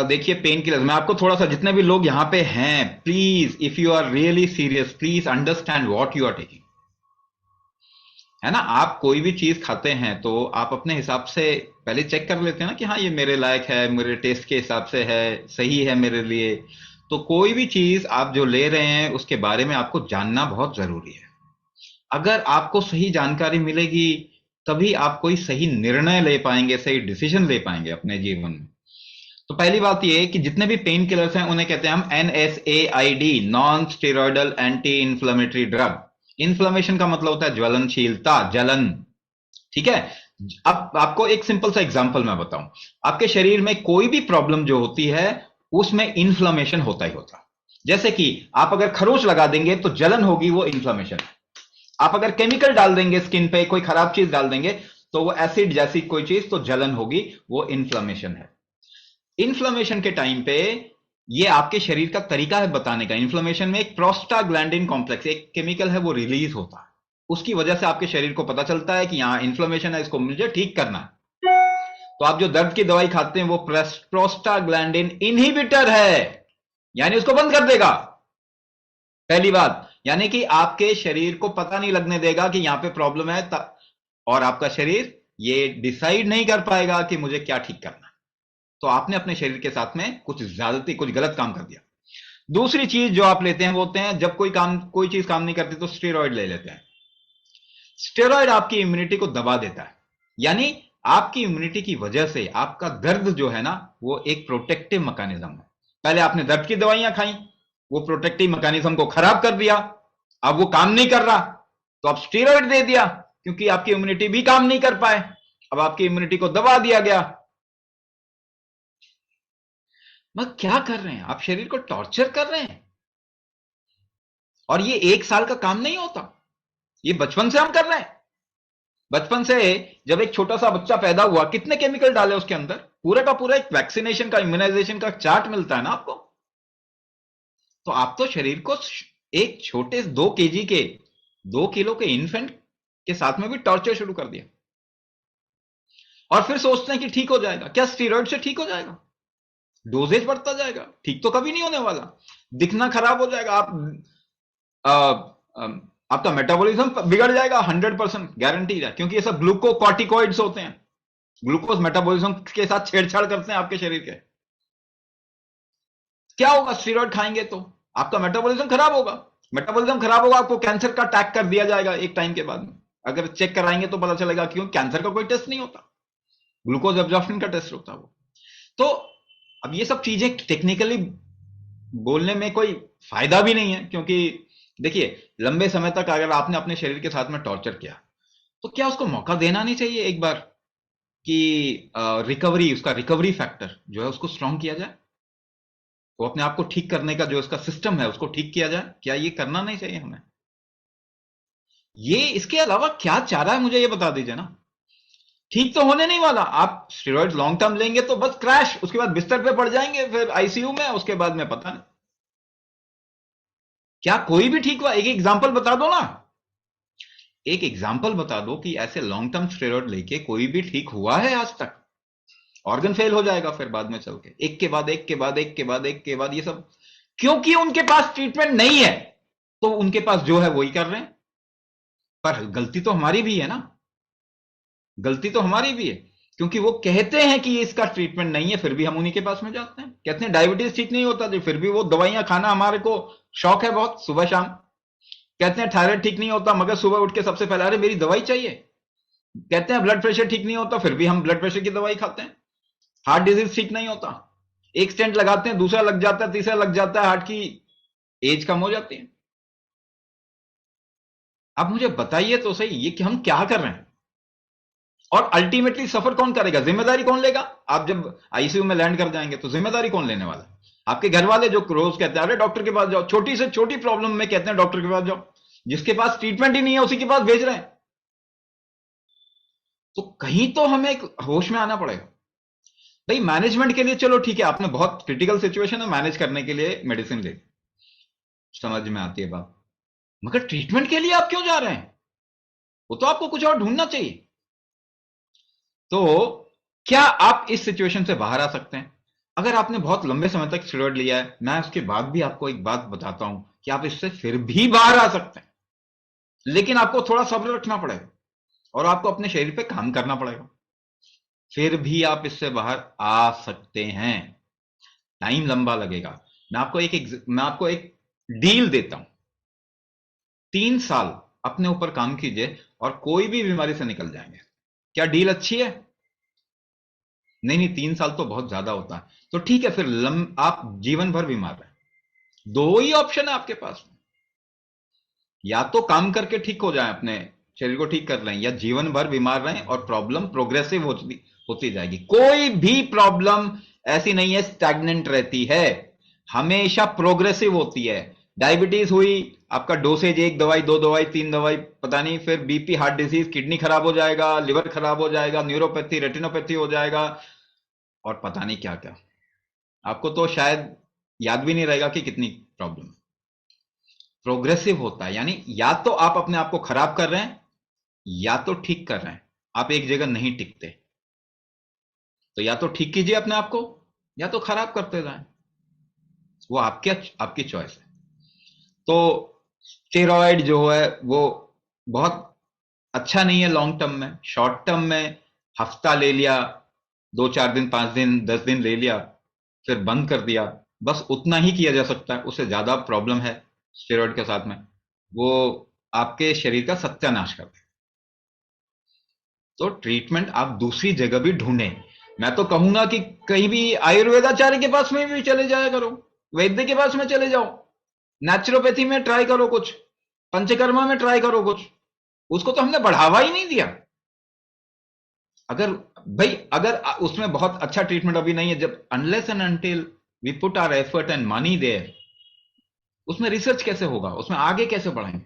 देखिए pain killer, मैं आपको थोड़ा सा, जितने भी लोग यहाँ पे हैं, please if you are really serious please understand what you are taking. है ना, आप कोई भी चीज खाते हैं तो आप अपने हिसाब से पहले चेक कर लेते हैं ना कि हाँ ये मेरे लायक है, मेरे टेस्ट के हिसाब से है, सही है मेरे लिए। तो कोई भी चीज आप जो ले रहे हैं उसके बारे में आपको जानना बहुत जरूरी है। अगर आपको सही जानकारी मिलेगी तभी आप कोई सही निर्णय ले पाएंगे, सही डिसीजन ले पाएंगे अपने जीवन में। तो पहली बात ये कि जितने भी पेन किलर्स हैं उन्हें कहते हैं हम NSAID, non steroidal anti inflammatory drug. Inflammation का मतलब होता है ज्वलनशीलता, जलन। ठीक है। अब आपको एक सिंपल सा एग्जांपल मैं बताऊं। आपके शरीर में कोई भी प्रॉब्लम जो होती है उसमें इन्फ्लेमेशन होता ही होता है। जैसे कि आप अगर खरोच लगा देंगे तो जलन होगी, वो इन्फ्लेमेशन। आप अगर केमिकल डाल देंगे स्किन पे, कोई खराब चीज डाल देंगे तो वो एसिड जैसी कोई चीज, तो जलन होगी, वो इन्फ्लेमेशन है। इन्फ्लेमेशन के टाइम पे ये आपके शरीर का तरीका है बताने का। इन्फ्लेमेशन में एक प्रोस्टाग्लैंडिन कॉम्प्लेक्स, एक केमिकल है, वो रिलीज होता है। उसकी वजह से आपके शरीर को पता चलता है कि यहां इन्फ्लेमेशन है, इसको मुझे ठीक करना है। तो आप जो दर्द की दवाई खाते हैं वो प्रोस्टाग्लैंडिन इनहिबिटर है, यानी उसको बंद कर देगा। पहली बात, यानी कि आपके शरीर को पता नहीं लगने देगा कि यहां पे प्रॉब्लम है, और आपका शरीर ये डिसाइड नहीं कर पाएगा कि मुझे क्या ठीक करना है। तो आपने अपने शरीर के साथ में कुछ ज्यादती, कुछ गलत काम कर दिया। दूसरी चीज जो आप लेते हैं वो होते हैं, जब कोई चीज काम नहीं करती तो स्टेरॉइड ले लेते हैं। स्टेरॉइड आपकी इम्यूनिटी को दबा देता है, यानी आपकी इम्यूनिटी की वजह से आपका दर्द जो है ना, वो एक प्रोटेक्टिव मैकेनिज्म है। पहले आपने दर्द की दवाइयां खाई, वो प्रोटेक्टिव मैकेनिज्म को खराब कर दिया, अब वो काम नहीं कर रहा, तो आप स्टेरॉइड दे दिया, क्योंकि आपकी इम्यूनिटी भी काम नहीं कर पाए, अब आपकी इम्यूनिटी को दबा दिया गया। मगर क्या कर रहे हैं आप, शरीर को टॉर्चर कर रहे हैं। और ये एक साल का काम नहीं होता, ये बचपन से हम कर रहे हैं। बचपन से, जब एक छोटा सा बच्चा पैदा हुआ, कितने केमिकल डाले उसके अंदर, पूरा का पूरा एक वैक्सीनेशन का, इम्यूनाइजेशन का चार्ट मिलता है ना आपको। तो आप तो शरीर को एक छोटे 2 kg के, 2 किलो के इन्फेंट के साथ में भी टॉर्चर शुरू कर दिया। और फिर सोचते हैं कि ठीक हो जाएगा। क्या स्टीरॉइड से ठीक हो जाएगा? डोजेज बढ़ता जाएगा, ठीक तो कभी नहीं होने वाला। दिखना खराब हो जाएगा, आ, आ, आपका मेटाबॉलिज्म बिगड़ जाएगा, 100% गारंटी है, क्योंकि ये सब ग्लूकोकॉर्टिकॉइड्स होते हैं। ग्लूकोज मेटाबॉलिज्म के साथ छेड़छाड़ करते हैं आपके शरीर के। क्या होगा स्टेरॉइड खाएंगे तो? आपका मेटाबॉलिज्म खराब होगा। मेटाबॉलिज्म खराब होगा, आपको कैंसर का अटैक कर दिया जाएगा एक टाइम के बाद में। अगर चेक कराएंगे तो पता चलेगा, क्यों? कैंसर का कोई टेस्ट नहीं होता, ग्लूकोज एब्जॉर्प्शन का टेस्ट होता है वो। तो अब ये सब चीजें टेक्निकली बोलने में कोई फायदा भी नहीं है, क्योंकि देखिए, लंबे समय तक अगर आपने अपने शरीर के साथ में टॉर्चर किया, तो क्या उसको मौका देना नहीं चाहिए एक बार कि रिकवरी, उसका रिकवरी फैक्टर जो है उसको स्ट्रांग किया जाए, वो अपने आप को ठीक करने का जो उसका सिस्टम है उसको ठीक किया जाए। क्या ये करना नहीं चाहिए हमें? ये इसके अलावा क्या चाह रहा है मुझे ये बता दीजिए ना। ठीक तो होने नहीं वाला। आप स्टेरॉइड लॉन्ग टर्म लेंगे तो बस क्रैश, उसके बाद बिस्तर पे पड़ जाएंगे, फिर आईसीयू में, उसके बाद में पता नहीं। क्या कोई भी ठीक हुआ? एक एग्जांपल बता दो ना, एक एग्जांपल बता दो कि ऐसे लॉन्ग टर्म स्टेरॉइड लेके कोई भी ठीक हुआ है आज तक। ऑर्गन फेल हो जाएगा फिर बाद में चल के, एक के बाद एक के बाद एक के बाद एक के बाद ये सब, क्योंकि उनके पास ट्रीटमेंट नहीं है। तो उनके पास जो है वही कर रहे हैं। पर गलती तो हमारी भी है ना, गलती तो हमारी भी है, क्योंकि वो कहते हैं कि इसका ट्रीटमेंट नहीं है, फिर भी हम उन्हीं के पास में जाते हैं। कहते हैं डायबिटीज ठीक नहीं होता जी, फिर भी वो दवाइयां खाना हमारे को शौक है बहुत, सुबह शाम। कहते हैं थायराइड ठीक नहीं होता, मगर सुबह उठ के सबसे पहले अरे मेरी दवाई चाहिए। कहते हैं ब्लड प्रेशर ठीक नहीं होता, फिर भी हम ब्लड प्रेशर की दवाई खाते हैं। हार्ट डिजीज ठीक नहीं होता, एक स्टेंट लगाते हैं, दूसरा लग जाता है, तीसरा लग जाता है, हार्ट की एज कम हो जाती है। अब मुझे बताइए तो सही, ये कि हम क्या कर रहे हैं? और अल्टीमेटली सफर कौन करेगा, जिम्मेदारी कौन लेगा? आप जब आईसीयू में लैंड कर जाएंगे तो जिम्मेदारी कौन लेने वाला? आपके घर वाले, जो रोज कहते हैं अरे डॉक्टर के पास जाओ, छोटी से छोटी प्रॉब्लम में कहते हैं डॉक्टर के पास जाओ, जिसके पास ट्रीटमेंट ही नहीं है उसी के पास भेज रहे हैं। तो कहीं तो हमें होश में आना पड़ेगा। भाई मैनेजमेंट के लिए चलो ठीक है, आपने बहुत क्रिटिकल सिचुएशन है, मैनेज करने के लिए मेडिसिन ले, समझ में आती है बात, मगर ट्रीटमेंट के लिए आप क्यों जा रहे हैं? वो तो आपको कुछ और ढूंढना चाहिए। तो क्या आप इस सिचुएशन से बाहर आ सकते हैं? अगर आपने बहुत लंबे समय तक स्टेरॉइड लिया है, मैं उसके बाद भी आपको एक बात बताता हूं कि आप इससे फिर भी बाहर आ सकते हैं, लेकिन आपको थोड़ा सब्र रखना पड़ेगा और आपको अपने शरीर पे काम करना पड़ेगा। फिर भी आप इससे बाहर आ सकते हैं। टाइम लंबा लगेगा। मैं आपको एक डील देता हूं। 3 साल अपने ऊपर काम कीजिए और कोई भी बीमारी से निकल जाएंगे। क्या डील अच्छी है? नहीं नहीं, 3 साल तो बहुत ज्यादा होता है। तो ठीक है, फिर आप जीवन भर बीमार रहे। दो ही ऑप्शन है आपके पास में। या तो काम करके ठीक हो जाए, अपने शरीर को ठीक कर लें, या जीवन भर बीमार रहें और प्रॉब्लम प्रोग्रेसिव होती होती जाएगी। कोई भी प्रॉब्लम ऐसी नहीं है स्टैग्नेंट रहती है, हमेशा प्रोग्रेसिव होती है। डायबिटीज हुई, आपका डोसेज 1 दवाई 2 दवाई 3 दवाई पता नहीं, फिर बीपी, हार्ट डिजीज, किडनी खराब हो जाएगा, लिवर खराब हो जाएगा, न्यूरोपैथी, रेटिनोपैथी हो जाएगा, और पता नहीं क्या क्या। आपको तो शायद याद भी नहीं रहेगा कि कितनी प्रॉब्लम। प्रोग्रेसिव होता है, यानी या तो आप अपने आप को खराब कर रहे हैं या तो ठीक कर रहे हैं। आप एक जगह नहीं टिकते। तो या तो ठीक कीजिए अपने आप को, या तो खराब करते जाएं। वो आपकी चॉइस है। तो स्टेरॉइड जो है वो बहुत अच्छा नहीं है लॉन्ग टर्म में। शॉर्ट टर्म में हफ्ता ले लिया, 2 4 दिन 5 दिन 10 दिन ले लिया, फिर बंद कर दिया, बस उतना ही किया जा सकता है। उससे ज्यादा प्रॉब्लम है स्टेरॉइड के साथ में, वो आपके शरीर का सत्यानाश कर दे। तो ट्रीटमेंट आप दूसरी जगह भी ढूंढें। मैं तो कहूंगा कि कहीं भी आयुर्वेदाचार्य के पास में भी चले जाया करो, वैद्य के पास में चले जाओ, नेचुरोपैथी में ट्राई करो कुछ, पंचकर्मा में ट्राई करो कुछ। उसको तो हमने बढ़ावा ही नहीं दिया। अगर भाई, अगर उसमें बहुत अच्छा ट्रीटमेंट अभी नहीं है, जब unless and until we put our effort and money there, उसमें रिसर्च कैसे होगा, उसमें आगे कैसे बढ़ेंगे?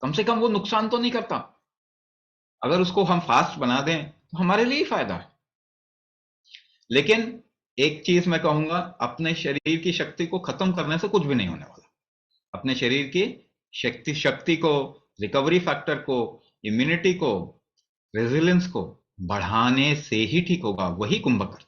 कम से कम वो नुकसान तो नहीं करता। अगर उसको हम फास्ट बना दें तो हमारे लिए ही फायदा है। लेकिन एक चीज मैं कहूंगा, अपने शरीर की शक्ति को खत्म करने से कुछ भी नहीं होने वाला। अपने शरीर की शक्ति शक्ति को, रिकवरी फैक्टर को, इम्यूनिटी को, रेजिलियंस को बढ़ाने से ही ठीक होगा। वही कुंभकर्ण।